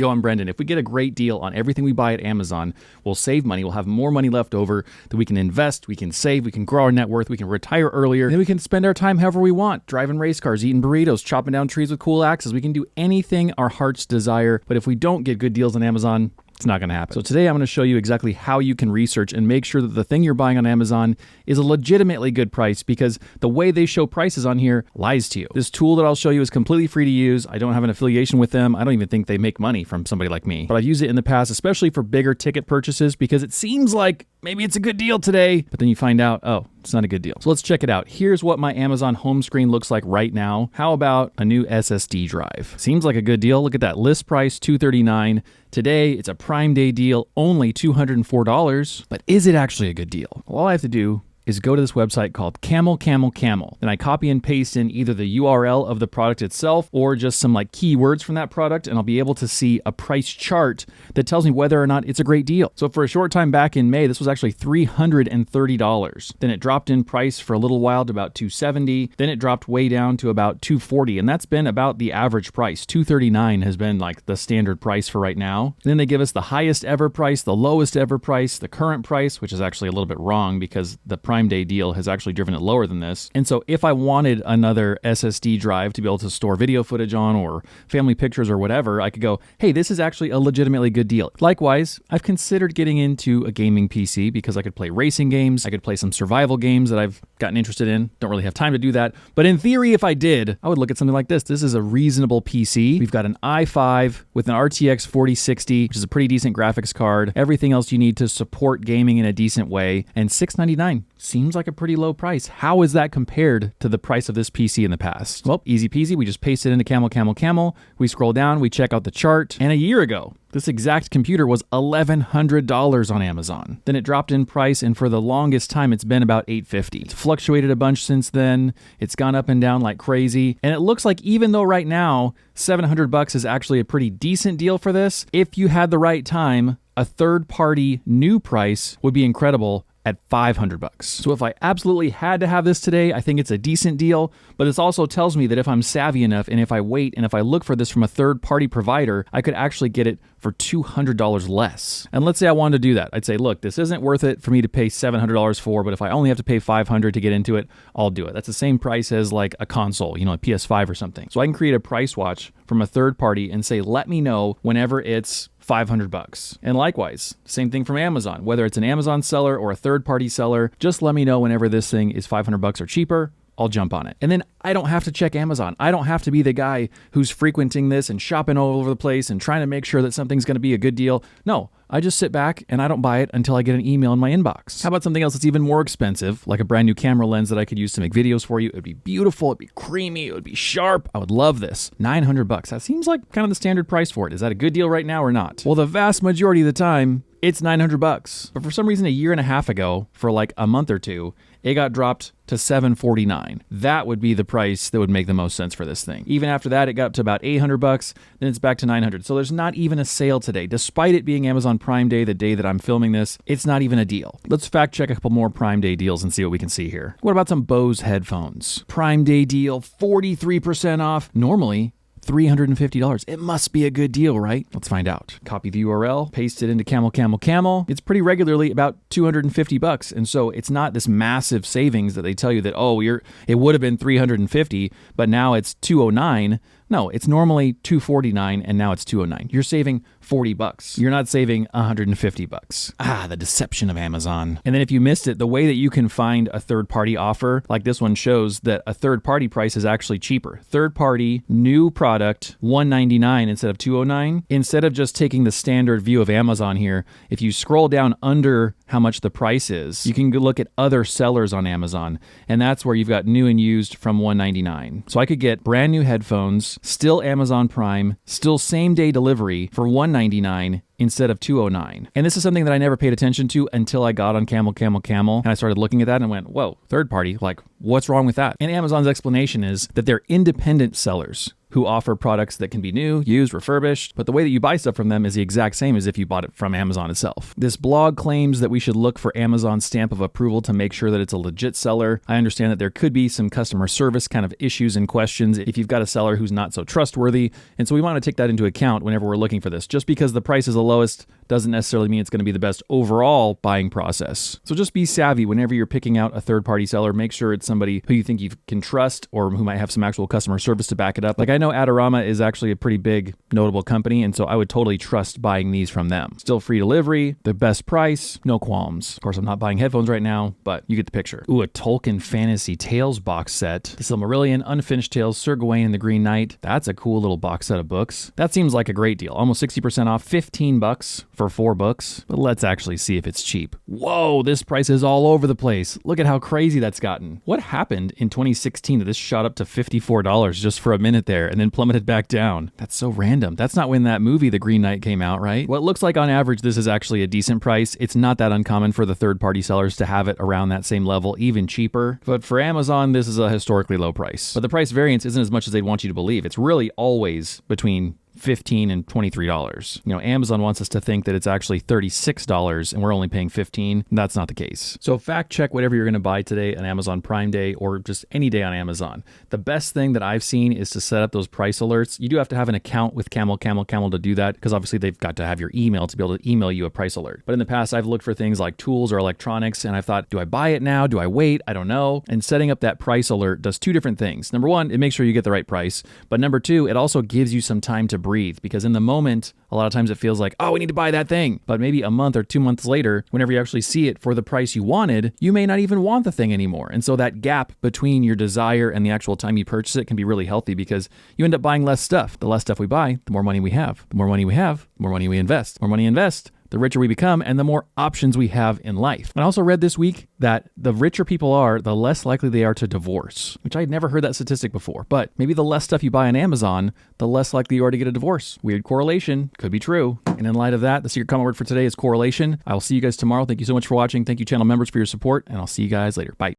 Yo, I'm Brendan. If we get a great deal on everything we buy at Amazon, we'll save money. We'll have more money left over that we can invest, we can save, we can grow our net worth, we can retire earlier, and then we can spend our time however we want, driving race cars, eating burritos, chopping down trees with cool axes. We can do anything our hearts desire. But if we don't get good deals on Amazon, it's not going to happen. So today I'm going to show you exactly how you can research and make sure that the thing you're buying on Amazon is a legitimately good price, because the way they show prices on here lies to you. This tool that I'll show you is completely free to use. I don't have an affiliation with them. I don't even think they make money from somebody like me. But I've used it in the past, especially for bigger ticket purchases, because it seems like maybe it's a good deal today, but then you find out, oh, it's not a good deal. So let's check it out. Here's what my Amazon home screen looks like right now. How about a new SSD drive? Seems like a good deal. Look at that list price, $239. Today, it's a Prime Day deal, only $204. But is it actually a good deal? Well, all I have to do is go to this website called Camel. Then I copy and paste in either the URL of the product itself or just some like keywords from that product, and I'll be able to see a price chart that tells me whether or not it's a great deal. So for a short time back in May, this was actually $330. Then it dropped in price for a little while to about $270. Then it dropped way down to about $240, and that's been about the average price. $239 has been like the standard price for right now. And then they give us the highest ever price, the lowest ever price, the current price, which is actually a little bit wrong because the Prime Day deal has actually driven it lower than this. And so if I wanted another SSD drive to be able to store video footage on or family pictures or whatever, I could go, hey, this is actually a legitimately good deal. Likewise, I've considered getting into a gaming PC because I could play racing games, I could play some survival games that I've gotten interested in. Don't really have time to do that. But in theory, if I did, I would look at something like this. This is a reasonable PC. We've got an i5 with an RTX 4060, which is a pretty decent graphics card. Everything else you need to support gaming in a decent way. And $699 seems like a pretty low price. How is that compared to the price of this PC in the past? Well, easy peasy. We just paste it into Camel. We scroll down, we check out the chart. And a year ago, this exact computer was $1,100 on Amazon. Then it dropped in price, and for the longest time, it's been about $850. It's fluctuated a bunch since then. It's gone up and down like crazy. And it looks like even though right now, $700 is actually a pretty decent deal for this, if you had the right time, a third-party new price would be incredible at $500. So if I absolutely had to have this today, I think it's a decent deal, but this also tells me that if I'm savvy enough and if I wait and if I look for this from a third-party provider, I could actually get it for $200 less. And let's say I wanted to do that. I'd say, look, this isn't worth it for me to pay $700 for, but if I only have to pay $500 to get into it, I'll do it. That's the same price as like a console, a PS5 or something. So I can create a price watch from a third party and say, let me know whenever it's $500. And likewise, same thing from Amazon. Whether it's an Amazon seller or a third-party seller, just let me know whenever this thing is $500 or cheaper. I'll jump on it. And then I don't have to check Amazon. I don't have to be the guy who's frequenting this and shopping all over the place and trying to make sure that something's going to be a good deal. No, I just sit back and I don't buy it until I get an email in my inbox. How about something else that's even more expensive, like a brand new camera lens that I could use to make videos for you? It would be beautiful, it'd be creamy, it would be sharp. I would love this. $900. That seems like kind of the standard price for it. Is that a good deal right now or not? Well, the vast majority of the time, it's $900. But for some reason, a year and a half ago, for like a month or two, it got dropped to $749. That would be the price that would make the most sense for this thing. Even after that, it got up to about $800, then it's back to $900. So there's not even a sale today. Despite it being Amazon Prime Day, the day that I'm filming this, it's not even a deal. Let's fact check a couple more Prime Day deals and see what we can see here. What about some Bose headphones? Prime Day deal, 43% off. Normally, $350. It must be a good deal, right? Let's find out. Copy the URL, paste it into Camel. It's pretty regularly about $250. And so it's not this massive savings that they tell you that, oh, it would have been $350, but now it's $209. No, it's normally $249 and now it's $209. You're saving $40. You're not saving $150. Ah, the deception of Amazon. And then if you missed it, the way that you can find a third-party offer, like this one shows that a third-party price is actually cheaper. Third-party, new product, $199 instead of $209. Instead of just taking the standard view of Amazon here, if you scroll down under how much the price is, you can go look at other sellers on Amazon, and that's where you've got new and used from $199. So I could get brand new headphones, still Amazon Prime, still same day delivery for $199 instead of $209. And this is something that I never paid attention to until I got on Camel. And I started looking at that and went, whoa, third party, like what's wrong with that? And Amazon's explanation is that they're independent sellers who offer products that can be new, used, refurbished, but the way that you buy stuff from them is the exact same as if you bought it from Amazon itself. This blog claims that we should look for Amazon's stamp of approval to make sure that it's a legit seller. I understand that there could be some customer service kind of issues and questions if you've got a seller who's not so trustworthy, and so we want to take that into account whenever we're looking for this. Just because the price is the lowest doesn't necessarily mean it's going to be the best overall buying process. So just be savvy whenever you're picking out a third-party seller. Make sure it's somebody who you think you can trust or who might have some actual customer service to back it up. Like I know Adorama is actually a pretty big, notable company, and so I would totally trust buying these from them. Still free delivery, the best price, no qualms. Of course, I'm not buying headphones right now, but you get the picture. Ooh, a Tolkien Fantasy Tales box set. The Silmarillion, Unfinished Tales, Sir Gawain and the Green Knight. That's a cool little box set of books. That seems like a great deal. Almost 60% off, $15 for 4 books. But let's actually see if it's cheap. Whoa, this price is all over the place. Look at how crazy that's gotten. What happened in 2016 that this shot up to $54 just for a minute there and then plummeted back down? That's so random. That's not when that movie, The Green Knight, came out, right? What looks like on average, this is actually a decent price. It's not that uncommon for the third-party sellers to have it around that same level, even cheaper. But for Amazon, this is a historically low price. But the price variance isn't as much as they'd want you to believe. It's really always between $15 and $23. You know, Amazon wants us to think that it's actually $36 and we're only paying $15. That's not the case. So fact check whatever you're going to buy today on Amazon Prime Day or just any day on Amazon. The best thing that I've seen is to set up those price alerts. You do have to have an account with Camel to do that because obviously they've got to have your email to be able to email you a price alert. But in the past, I've looked for things like tools or electronics and I thought, do I buy it now? Do I wait? I don't know. And setting up that price alert does 2 different things. Number 1, it makes sure you get the right price. But number 2, it also gives you some time to breathe, because in the moment, a lot of times it feels like, oh, we need to buy that thing. But maybe a month or 2 months later, whenever you actually see it for the price you wanted, you may not even want the thing anymore. And so that gap between your desire and the actual time you purchase it can be really healthy because you end up buying less stuff. The less stuff we buy, the more money we have. The more money we have, the more money we invest. The more money we invest, the richer we become and the more options we have in life. I also read this week that the richer people are, the less likely they are to divorce, which I had never heard that statistic before. But maybe the less stuff you buy on Amazon, the less likely you are to get a divorce. Weird correlation, could be true. And in light of that, the secret common word for today is correlation. I will see you guys tomorrow. Thank you so much for watching. Thank you, channel members, for your support, and I'll see you guys later. Bye.